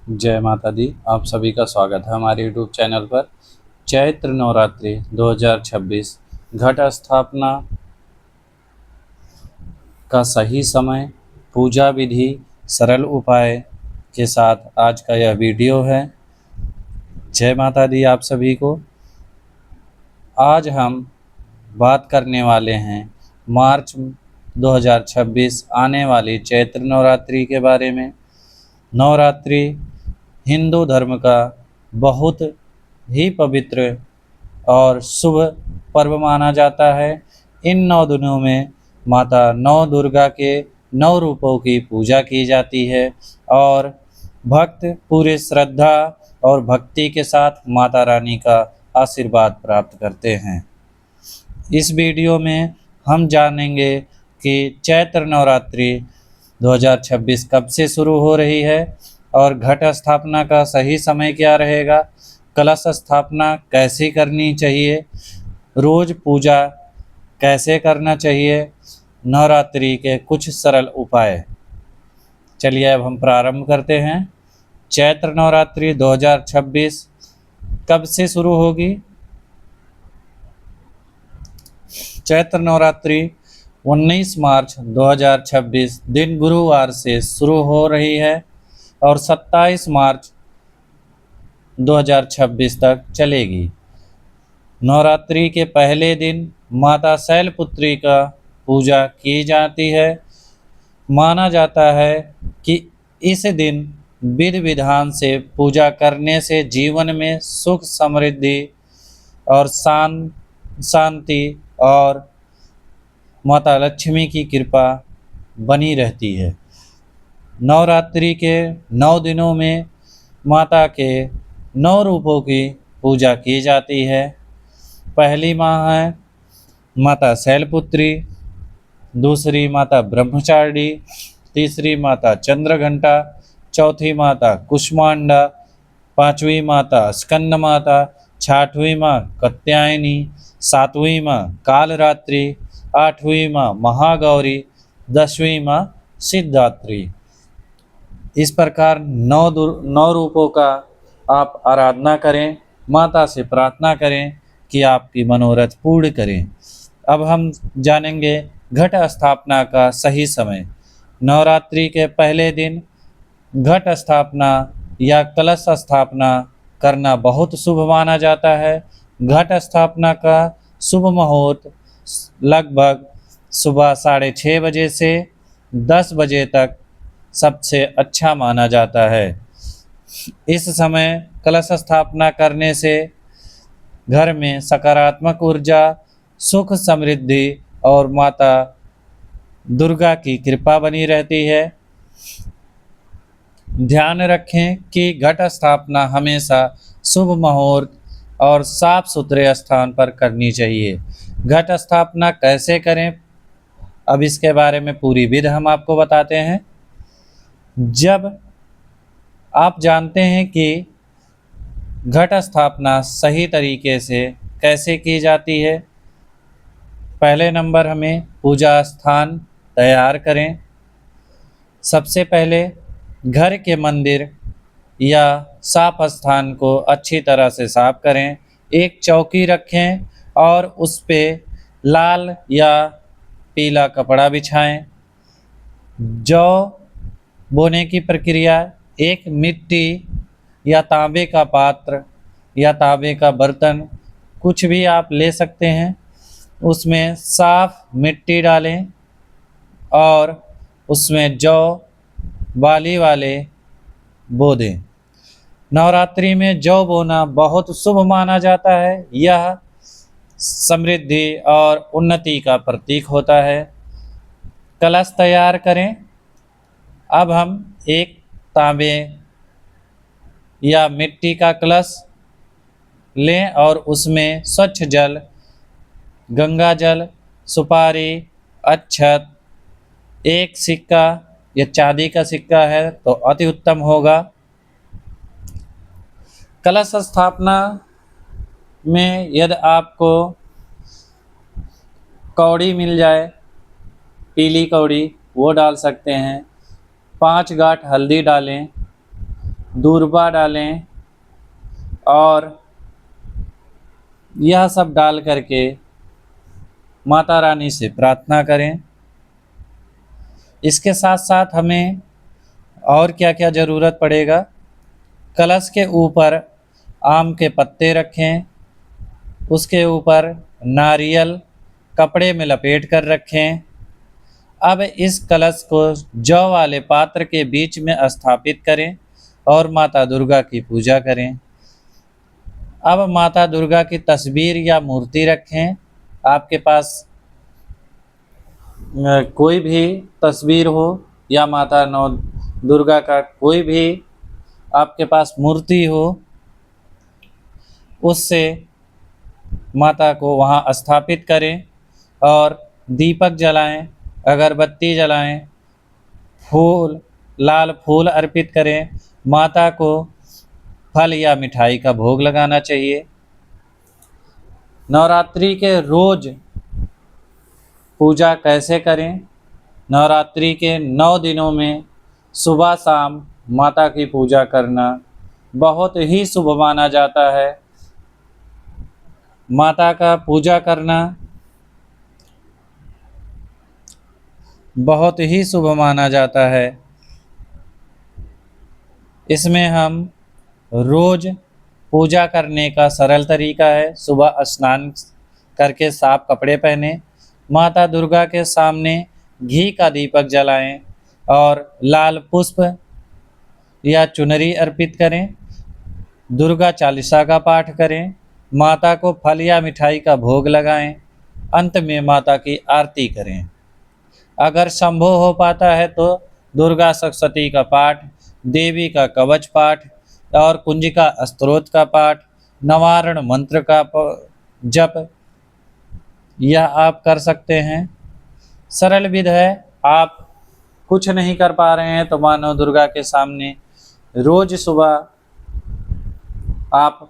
जय माता दी। आप सभी का स्वागत है हमारे यूट्यूब चैनल पर। चैत्र नवरात्रि 2026 घट स्थापना का सही समय, पूजा विधि, सरल उपाय के साथ आज का यह वीडियो है। जय माता दी आप सभी को। आज हम बात करने वाले हैं मार्च 2026 आने वाली चैत्र नवरात्रि के बारे में। नवरात्रि हिंदू धर्म का बहुत ही पवित्र और शुभ पर्व माना जाता है। इन 9 दिनों में माता नौ दुर्गा के 9 रूपों की पूजा की जाती है और भक्त पूरे श्रद्धा और भक्ति के साथ माता रानी का आशीर्वाद प्राप्त करते हैं। इस वीडियो में हम जानेंगे कि चैत्र नवरात्रि 2026 कब से शुरू हो रही है और घट स्थापना का सही समय क्या रहेगा, कलश स्थापना कैसे करनी चाहिए, रोज पूजा कैसे करना चाहिए, नवरात्रि के कुछ सरल उपाय। चलिए अब हम प्रारंभ करते हैं। चैत्र नवरात्रि 2026 कब से शुरू होगी? चैत्र नवरात्रि 19 मार्च 2026 दिन गुरुवार से शुरू हो रही है और 27 मार्च 2026 तक चलेगी। नवरात्रि के पहले दिन माता शैलपुत्री का पूजा की जाती है। माना जाता है कि इस दिन विधि विधान से पूजा करने से जीवन में सुख समृद्धि और शांति और माता लक्ष्मी की कृपा बनी रहती है। नवरात्रि के 9 दिनों में माता के 9 रूपों की पूजा की जाती है। पहली माँ है माता शैलपुत्री, दूसरी माता ब्रह्मचारिणी, तीसरी माता चंद्रघंटा, चौथी माता कुष्मांडा, पांचवी माता स्कंद माता, छठवीं माँ कात्यायनी, सातवीं माँ कालरात्रि, आठवीं माँ महागौरी, 10वीं माँ सिद्धात्री। इस प्रकार 9 रूपों का आप आराधना करें, माता से प्रार्थना करें कि आपकी मनोरथ पूर्ण करें। अब हम जानेंगे घट स्थापना का सही समय। नवरात्रि के पहले दिन घट स्थापना या कलश स्थापना करना बहुत शुभ माना जाता है। घट स्थापना का शुभ मुहूर्त लगभग सुबह 6:30 बजे से 10 बजे तक सबसे अच्छा माना जाता है। इस समय कलश स्थापना करने से घर में सकारात्मक ऊर्जा, सुख समृद्धि और माता दुर्गा की कृपा बनी रहती है। ध्यान रखें कि घट स्थापना हमेशा शुभ मुहूर्त और साफ सुथरे स्थान पर करनी चाहिए। घट स्थापना कैसे करें, अब इसके बारे में पूरी विधि हम आपको बताते हैं। जब आप जानते हैं कि घट स्थापना सही तरीके से कैसे की जाती है, पहले नंबर हमें पूजा स्थान तैयार करें। सबसे पहले घर के मंदिर या साफ स्थान को अच्छी तरह से साफ करें। एक चौकी रखें और उस पे लाल या पीला कपड़ा बिछाएं। जौ बोने की प्रक्रिया, एक मिट्टी या तांबे का पात्र या तांबे का बर्तन कुछ भी आप ले सकते हैं, उसमें साफ मिट्टी डालें और उसमें जौ बाली वाले बो दें। नवरात्रि में जौ बोना बहुत शुभ माना जाता है। यह समृद्धि और उन्नति का प्रतीक होता है। कलश तैयार करें। अब हम एक तांबे या मिट्टी का कलश लें और उसमें स्वच्छ जल, गंगा जल, सुपारी, अक्षत, एक सिक्का या चांदी का सिक्का है तो अति उत्तम होगा। कलश स्थापना में यदि आपको कौड़ी मिल जाए, पीली कौड़ी, वो डाल सकते हैं। 5 गांठ हल्दी डालें दूर्वा डालें और यह सब डाल करके माता रानी से प्रार्थना करें। इसके साथ साथ हमें और क्या क्या ज़रूरत पड़ेगा, कलश के ऊपर आम के पत्ते रखें, उसके ऊपर नारियल कपड़े में लपेट कर रखें। अब इस कलश को जौ वाले पात्र के बीच में स्थापित करें और माता दुर्गा की पूजा करें। अब माता दुर्गा की तस्वीर या मूर्ति रखें। आपके पास कोई भी तस्वीर हो या माता नौ दुर्गा का कोई भी आपके पास मूर्ति हो, उससे माता को वहाँ स्थापित करें और दीपक जलाएं, अगरबत्ती जलाएं, लाल फूल अर्पित करें। माता को फल या मिठाई का भोग लगाना चाहिए। नवरात्रि के रोज़ पूजा कैसे करें? नवरात्रि के 9 दिनों में सुबह शाम माता की पूजा करना बहुत ही शुभ माना जाता है। माता का पूजा करना बहुत ही शुभ माना जाता है। इसमें हम रोज़ पूजा करने का सरल तरीका है। सुबह स्नान करके साफ कपड़े पहने, माता दुर्गा के सामने घी का दीपक जलाएं और लाल पुष्प या चुनरी अर्पित करें। दुर्गा चालीसा का पाठ करें। माता को फल या मिठाई का भोग लगाएं। अंत में माता की आरती करें। अगर संभव हो पाता है तो दुर्गा सप्तशती का पाठ, देवी का कवच पाठ और कुंजिका स्तोत्र का पाठ, नवारण मंत्र का जप यह आप कर सकते हैं। सरल विधि है। आप कुछ नहीं कर पा रहे हैं तो मानो दुर्गा के सामने रोज सुबह आप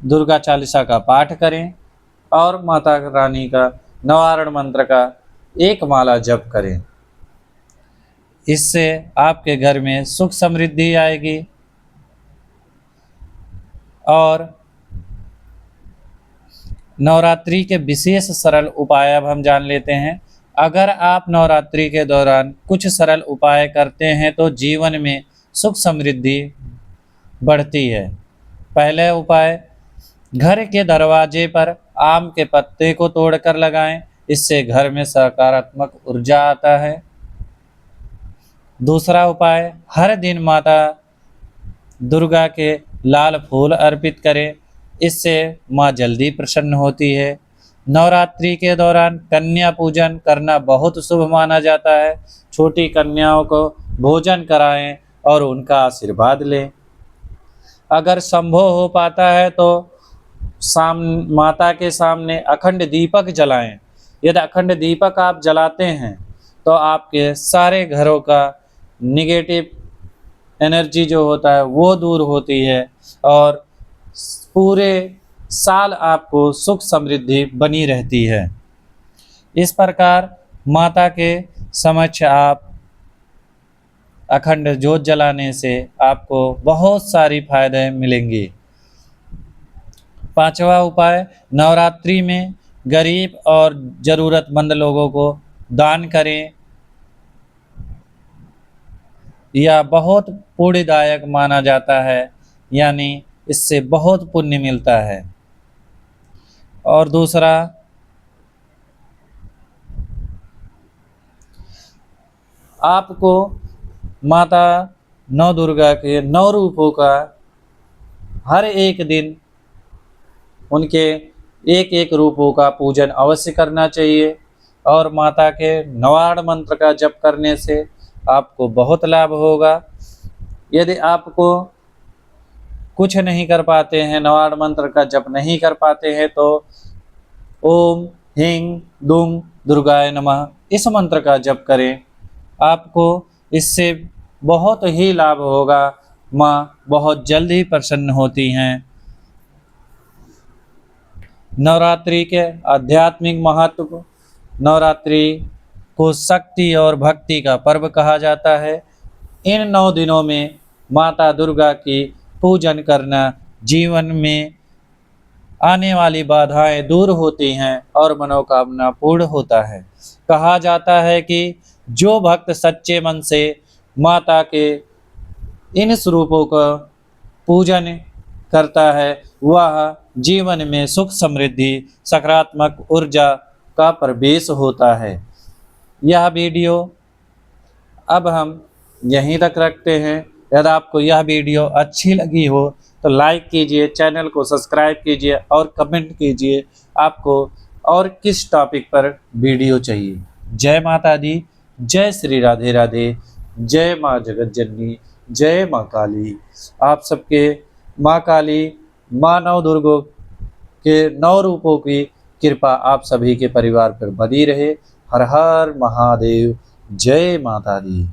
दुर्गा चालीसा का पाठ करें और माता रानी का नवारण मंत्र का एक माला जप करें। इससे आपके घर में सुख समृद्धि आएगी। और नवरात्रि के विशेष सरल उपाय अब हम जान लेते हैं। अगर आप नवरात्रि के दौरान कुछ सरल उपाय करते हैं तो जीवन में सुख समृद्धि बढ़ती है। पहले उपाय, घर के दरवाजे पर आम के पत्ते को तोड़कर लगाएं। इससे घर में सकारात्मक ऊर्जा आता है। दूसरा उपाय, हर दिन माता दुर्गा के लाल फूल अर्पित करें। इससे माँ जल्दी प्रसन्न होती है। नवरात्रि के दौरान कन्या पूजन करना बहुत शुभ माना जाता है। छोटी कन्याओं को भोजन कराएं और उनका आशीर्वाद लें। अगर संभव हो पाता है तो माता के सामने अखंड दीपक जलाएं। यदि अखंड दीपक आप जलाते हैं तो आपके सारे घरों का निगेटिव एनर्जी जो होता है वो दूर होती है और पूरे साल आपको सुख समृद्धि बनी रहती है। इस प्रकार माता के समक्ष आप अखंड ज्योत जलाने से आपको बहुत सारी फायदे मिलेंगी। पांचवा उपाय, नवरात्रि में गरीब और ज़रूरतमंद लोगों को दान करें। यह बहुत पुण्यदायक माना जाता है, यानी इससे बहुत पुण्य मिलता है। और दूसरा, आपको माता नौ दुर्गा के 9 रूपों का हर एक दिन उनके एक एक रूपों का पूजन अवश्य करना चाहिए। और माता के नवारण मंत्र का जप करने से आपको बहुत लाभ होगा। यदि आपको कुछ नहीं कर पाते हैं, नवारण मंत्र का जप नहीं कर पाते हैं, तो ओम ह्रीं दुं दुर्गाय नमः इस मंत्र का जप करें। आपको इससे बहुत ही लाभ होगा। माँ बहुत जल्द ही प्रसन्न होती हैं। नवरात्रि के आध्यात्मिक महत्व, नवरात्रि को शक्ति और भक्ति का पर्व कहा जाता है। इन 9 दिनों में माता दुर्गा की पूजन करना जीवन में आने वाली बाधाएं दूर होती हैं और मनोकामना पूर्ण होता है। कहा जाता है कि जो भक्त सच्चे मन से माता के इन स्वरूपों का पूजन करता है वह जीवन में सुख समृद्धि सकारात्मक ऊर्जा का प्रवेश होता है। यह वीडियो अब हम यहीं तक रखते हैं। यदि आपको यह वीडियो अच्छी लगी हो तो लाइक कीजिए, चैनल को सब्सक्राइब कीजिए और कमेंट कीजिए आपको और किस टॉपिक पर वीडियो चाहिए। जय माता दी, जय श्री राधे राधे, जय माँ जगत जननी, जय माँ काली। आप सबके माँ काली, माँ नव दुर्गों के 9 रूपों की कृपा आप सभी के परिवार पर बनी रहे। हर हर महादेव, जय माता दी।